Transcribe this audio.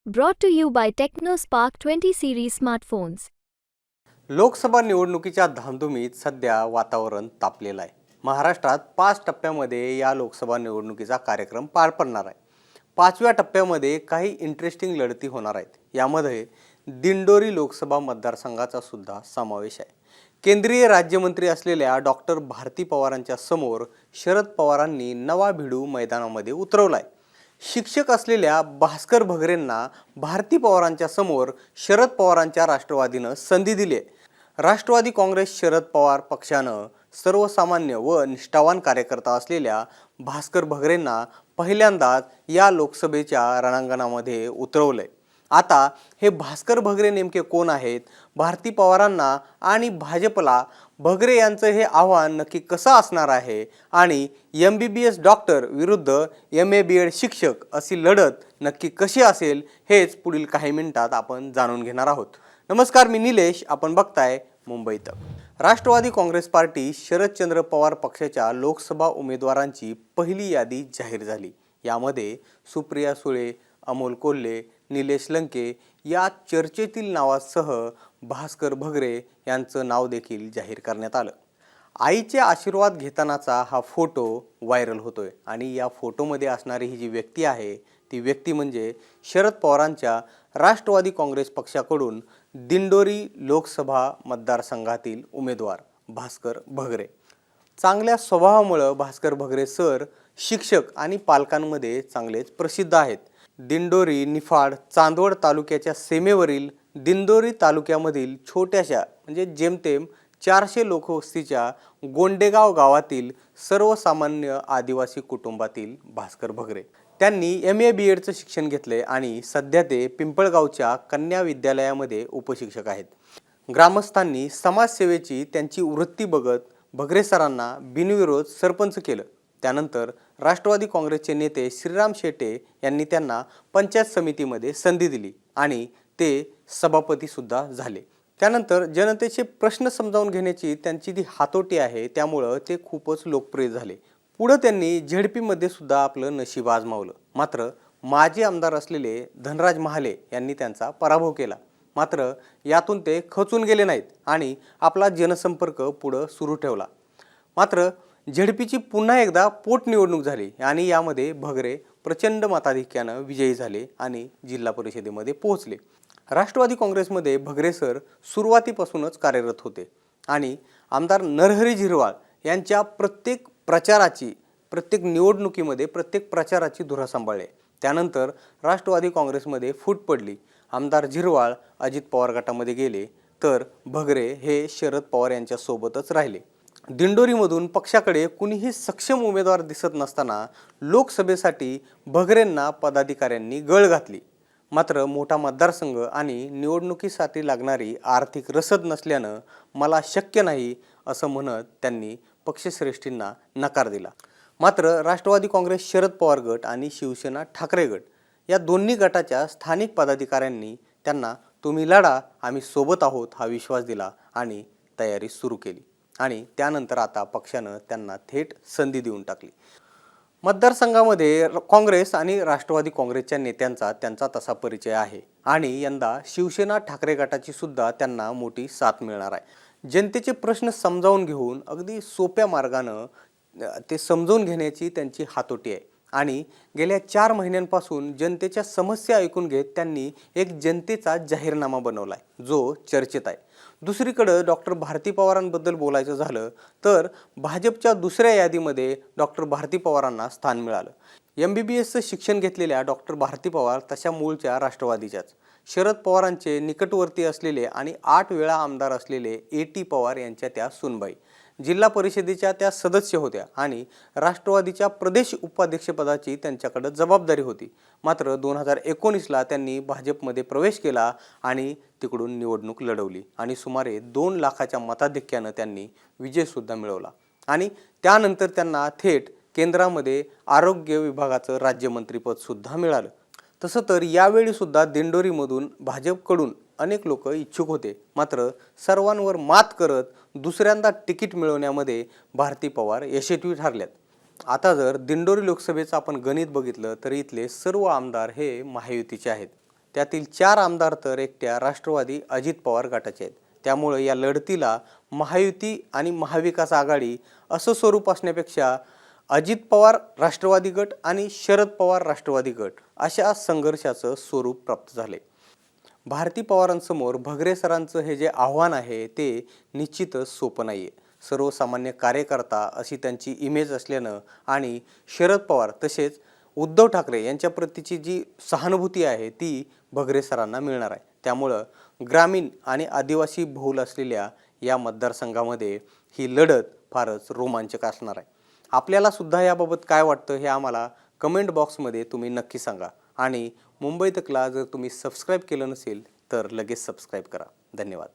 Brought to you by TechnoSpark 20 series smartphones. Lok Sabha निवडणुकीच्या धामधुमीत सध्या वातावरण तापलेलं आहे. महाराष्ट्रात 5 टप्प्यामध्ये या लोकसभा निवडणुकीचा कार्यक्रम पार पडणार आहे. 5व्या टप्प्यामध्ये काही इंटरेस्टिंग लढती होणार आहेत. यामध्ये दिंडोरी लोकसभा मतदारसंघाचा सुद्धा समावेश आहे. केंद्रीय राज्यमंत्री असलेल्या डॉक्टर भारती पवारांच्या समोर शरद पवारांनी नवा भिडू मैदानामध्ये उतरवलाय. शिक्षक असलेल्या भास्कर भगरेंना भारती पवारांच्या समोर शरद पवारांच्या राष्ट्रवादीनं संधी दिली आहे. राष्ट्रवादी काँग्रेस शरद पवार पक्षानं सर्वसामान्य व निष्ठावान कार्यकर्ता असलेल्या भास्कर भगरेंना पहिल्यांदाच या लोकसभेच्या रणांगणामध्ये उतरवलंय. आता हे भास्कर भगरे नेमके कोण आहेत? भारती पवारांना आणि भाजपला भगरे यांचं हे आव्हान नक्की कसं असणार आहे? आणि MBBS डॉक्टर विरुद्ध MA BEd शिक्षक अशी लढत नक्की कशी असेल हेच पुढील काही मिनिटात आपण जाणून घेणार आहोत. नमस्कार, मी निलेश. आपण बघताय मुंबई तक. राष्ट्रवादी काँग्रेस पार्टी शरदचंद्र पवार पक्षाच्या लोकसभा उमेदवारांची पहिली यादी जाहीर झाली. यामध्ये सुप्रिया सुळे, अमोल कोल्हे, निलेश लंके या चर्चेतील नावासह भास्कर भगरे यांचं नाव देखील जाहीर करण्यात आलं. आईचे आशीर्वाद घेतानाचा हा फोटो व्हायरल होतोय आणि या फोटोमध्ये असणारी ही जी व्यक्ती आहे ती व्यक्ती म्हणजे शरद पवारांच्या राष्ट्रवादी काँग्रेस पक्षाकडून दिंडोरी लोकसभा मतदारसंघातील उमेदवार भास्कर भगरे. चांगल्या स्वभावामुळे भास्कर भगरे सर शिक्षक आणि पालकांमध्ये चांगलेच प्रसिद्ध आहेत. दिंडोरी, निफाड, चांदवड तालुक्याच्या सीमेवरील दिंडोरी तालुक्यामधील छोट्याशा म्हणजे जेमतेम 400 लोकवस्तीच्या गोंडेगाव गावातील सर्वसामान्य आदिवासी कुटुंबातील भास्कर भगरे. त्यांनी MA BEdचं शिक्षण घेतले आणि सध्या ते पिंपळगावच्या कन्या विद्यालयामध्ये उपशिक्षक आहेत. ग्रामस्थांनी समाजसेवेची त्यांची वृत्ती बघत भगरे सरांना बिनविरोध सरपंच केलं. त्यानंतर राष्ट्रवादी काँग्रेसचे नेते श्रीराम शेटे यांनी त्यांना पंचायत समितीमध्ये संधी दिली आणि ते सभापती सुद्धा झाले. त्यानंतर जनतेचे प्रश्न समजावून घेण्याची त्यांची जी हातोटी आहे त्यामुळं ते खूपच लोकप्रिय झाले. पुढे त्यांनी ZP सुद्धा आपलं नशीब आजमावलं. मात्र माजी आमदार असलेले धनराज महाले यांनी त्यांचा पराभव केला. मात्र यातून ते खचून गेले नाहीत आणि आपला जनसंपर्क पुढे सुरू ठेवला. मात्र ZPची पुन्हा एकदा पोटनिवडणूक झाली आणि यामध्ये भगरे प्रचंड मताधिक्यानं विजयी झाले आणि जिल्हा परिषदेमध्ये पोहोचले. राष्ट्रवादी काँग्रेसमध्ये भगरे सर सुरुवातीपासूनच कार्यरत होते आणि आमदार नरहरी झिरवाळ यांच्या प्रत्येक निवडणुकीमध्ये प्रत्येक प्रचाराची धुरा सांभाळले. त्यानंतर राष्ट्रवादी काँग्रेसमध्ये फूट पडली. आमदार झिरवाळ अजित पवार गटामध्ये गेले तर भगरे हे शरद पवार यांच्या सोबतच राहिले. दिंडोरीमधून पक्षाकडे कुणीही सक्षम उमेदवार दिसत नसताना लोकसभेसाठी भगरेंना पदाधिकाऱ्यांनी गळ घातली. मात्र मोठा मतदारसंघ आणि निवडणुकीसाठी लागणारी आर्थिक रसद नसल्यानं मला शक्य नाही असं म्हणत त्यांनी पक्षश्रेष्ठींना नकार दिला. मात्र राष्ट्रवादी काँग्रेस शरद पवार गट आणि शिवसेना ठाकरे गट या दोन्ही गटाच्या स्थानिक पदाधिकाऱ्यांनी त्यांना तुम्ही लढा, आम्ही सोबत आहोत हा विश्वास दिला आणि तयारी सुरू केली. आणि त्यानंतर आता पक्षानं त्यांना थेट संधी देऊन टाकली. मतदारसंघामध्ये काँग्रेस आणि राष्ट्रवादी काँग्रेसच्या नेत्यांचा त्यांचा तसा परिचय आहे आणि यंदा शिवसेना ठाकरे गटाची सुद्धा त्यांना मोठी साथ मिळणार आहे. जनतेचे प्रश्न समजावून घेऊन अगदी सोप्या मार्गानं ते समजून घेण्याची त्यांची हातोटी आहे आणि गेल्या 4 महिन्यांपासून जनतेच्या समस्या ऐकून घेत त्यांनी एक जनतेचा जाहीरनामा बनवला आहे जो चर्चेत आहे. दुसरीकडे डॉक्टर भारती पवारांबद्दल बोलायचं झालं तर भाजपच्या दुसऱ्या यादीमध्ये डॉक्टर भारती पवारांना स्थान मिळालं. MBBSचं शिक्षण घेतलेल्या डॉक्टर भारती पवार तशा मूळच्या राष्ट्रवादीच्याच. शरद पवारांचे निकटवर्ती असलेले आणि 8 वेळा आमदार असलेले AT पवार यांच्या त्या सुनबाई. जिल्हा परिषदेच्या त्या सदस्य होत्या आणि राष्ट्रवादीच्या प्रदेश उपाध्यक्षपदाची त्यांच्याकडे जबाबदारी होती. मात्र 2019ला त्यांनी भाजपमध्ये प्रवेश केला आणि तिकडून निवडणूक लढवली आणि सुमारे 2 लाखाच्या मताधिक्यानं त्यांनी विजयसुद्धा मिळवला आणि त्यानंतर त्यांना थेट केंद्रामध्ये आरोग्य विभागाचं राज्यमंत्रीपदसुद्धा मिळालं. तसं तर यावेळी सुद्धा दिंडोरीमधून भाजपकडून अनेक लोक इच्छुक होते. मात्र सर्वांवर मात करत दुसऱ्यांदा तिकीट मिळवण्यामध्ये भारती पवार यशस्वी ठरल्यात. आता जर दिंडोरी लोकसभेचं आपण गणित बघितलं तर इथले सर्व आमदार हे महायुतीचे आहेत. त्यातील 4 आमदार तर एकट्या राष्ट्रवादी अजित पवार गटाचे आहेत. त्यामुळे या लढतीला महायुती आणि महाविकास आघाडी असं स्वरूप असण्यापेक्षा अजित पवार राष्ट्रवादी गट आणि शरद पवार राष्ट्रवादी गट अशा संघर्षाचं स्वरूप प्राप्त झाले. भारती पवारांसमोर भगरे सरांचं हे जे आव्हान आहे ते निश्चितच सोपं नाही आहे. सर्वसामान्य कार्यकर्ता अशी त्यांची इमेज असल्यानं आणि शरद पवार तसेच उद्धव ठाकरे यांच्या प्रतीची जी सहानुभूती आहे ती भगरे सरांना मिळणार आहे. त्यामुळं ग्रामीण आणि आदिवासी बहुल असलेल्या या मतदारसंघामध्ये ही लढत फारच रोमांचक असणार आहे. आपल्याला सुद्धा याबाबत काय वाटतं हे आम्हाला कमेंट बॉक्समध्ये तुम्ही नक्की सांगा. आणि मुंबई तकला जर तुम्ही सबस्क्राईब केलं नसेल तर लगेच सबस्क्राईब करा. धन्यवाद.